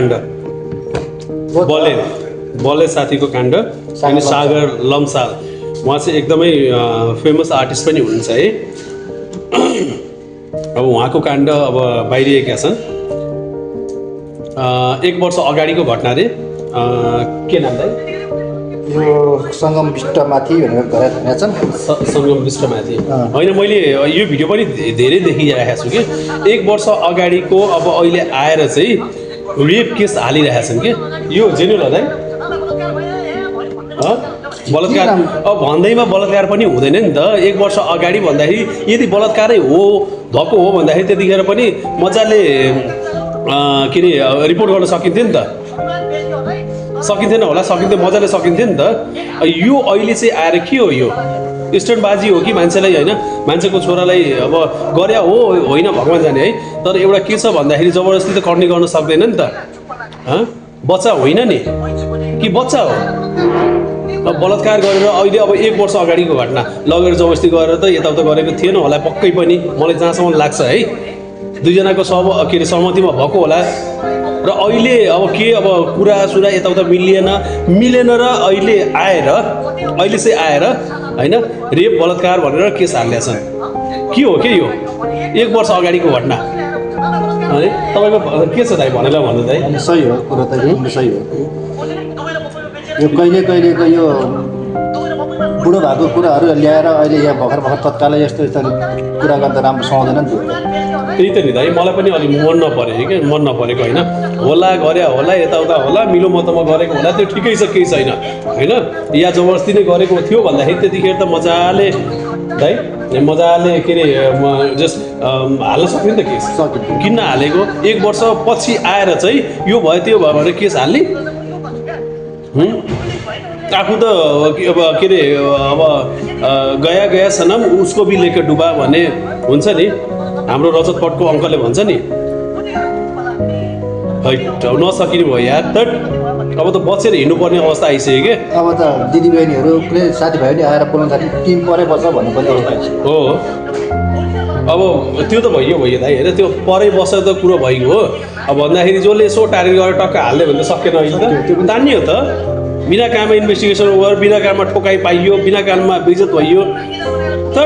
काण्ड बले साथीको काण्ड अनि सागर लम्साल उहाँ चाहिँ एकदमै फेमस आर्टिस्ट पनि हुनुहुन्छ है। अब उहाँको काण्ड अब बाहिरिएका छन्। 1 वर्ष अगाडिको घटना रे के नाम दाइ यो सङ्गम बिष्टमाथि भनेर भनेका छन्। सङ्गम बिष्टमाथि होइन, मैले यो भिडियो पनि धेरै देखिरहेको छु कि 1 वर्ष अगाडिको अब अहिले आएर चाहिँ रेप केस हालिरहेका छन् कि यो जेन्युल हो दाइ? बलात्कार अब भन्दैमा बलात्कार पनि हुँदैन नि त। 1 वर्ष अगाडि भन्दाखेरि यदि बलात्कारै हो धक्को हो भन्दाखेरि त्यतिखेर पनि मजाले के अरे रिपोर्ट गर्न सकिन्थ्यो नि त। सकिन्थेन होला, सकिन्थ्यो, मजाले सकिन्थ्यो नि त। यो अहिले चाहिँ आएर के हो? यो स्टन्टबाजी हो कि मान्छेलाई होइन मान्छेको छोरालाई अब गरे हो होइन भगवान् जाने है। तर एउटा के छ भन्दाखेरि जबरजस्ती त कट्नी गर्न सक्दैन नि त। बच्चा होइन नि कि बच्चा हो? अब बलात्कार गरेर अहिले अब 1 वर्ष अगाडिको घटना लगेर जबरजस्ती गरेर त यताउता गरेको थिएन होला पक्कै पनि, मलाई जहाँसम्म लाग्छ है। दुईजनाको के अरे सहमतिमा भएको होला। र अहिले अब के अब कुरा सुरा यताउता मिलेन र अहिले चाहिँ आएर होइन रेप बलात्कार भनेर केस हालेका छन्। के हो के यो 1 वर्ष अगाडिको घटना है? तपाईँको के छ दाइ भनेर भन्नु दाइ? सही हो, कुरो त एकदम सही हो। यो कहिलेको यो बुढो भएको कुराहरू ल्याएर अहिले यहाँ भर्खर तत्कालै यस्तो कुरा गर्दा राम्रो सुहाउँदैन नि त। त्यही त नि दाइ, मलाई पनि अलिक मन नपरेको होइन। होला गरे होला यताउता होला मिलो मतमा गरेको होला त्यो ठिकै छ, केही छैन होइन। या जबरजस्ती नै गरेको थियो भन्दाखेरि त्यतिखेर त मजाले दाइ के अरे जस्ट हाल्न सक्यो नि त केस। किन हालेको? 1 वर्ष पछि आएर चाहिँ यो भयो त्यो भयो भनेर केस हाल्ने? आफू त अब के अरे अब गया सनम उसको भी लेकर डुबा भन्ने हुन्छ नि, हाम्रो रजत पटको अङ्कलले भन्छ नि। नसकिने भयो यार त। अब त बचेर हिँड्नुपर्ने अवस्था आइसक्यो कि। अब त दिदीबहिनीहरू कुनै साथीभाइ पनि आएर बोल्न थाल्यो टिम परै बस्छ भन्नु पनि हो। अब त्यो त भइयो दाइ होइन, त्यो परै बस्छ त कुरो भइगयो हो। अब भन्दाखेरि जसले यसो टार्गेट गरेर टक्क हाल्ने भने त सकेन अहिले त। त्यो पनि तान्ने हो त। बिना काममा इन्भेस्टिगेसन गरेर बिना काममा ठोकाइ पाइयो, बिना काममा बेइज्जत भइयो त।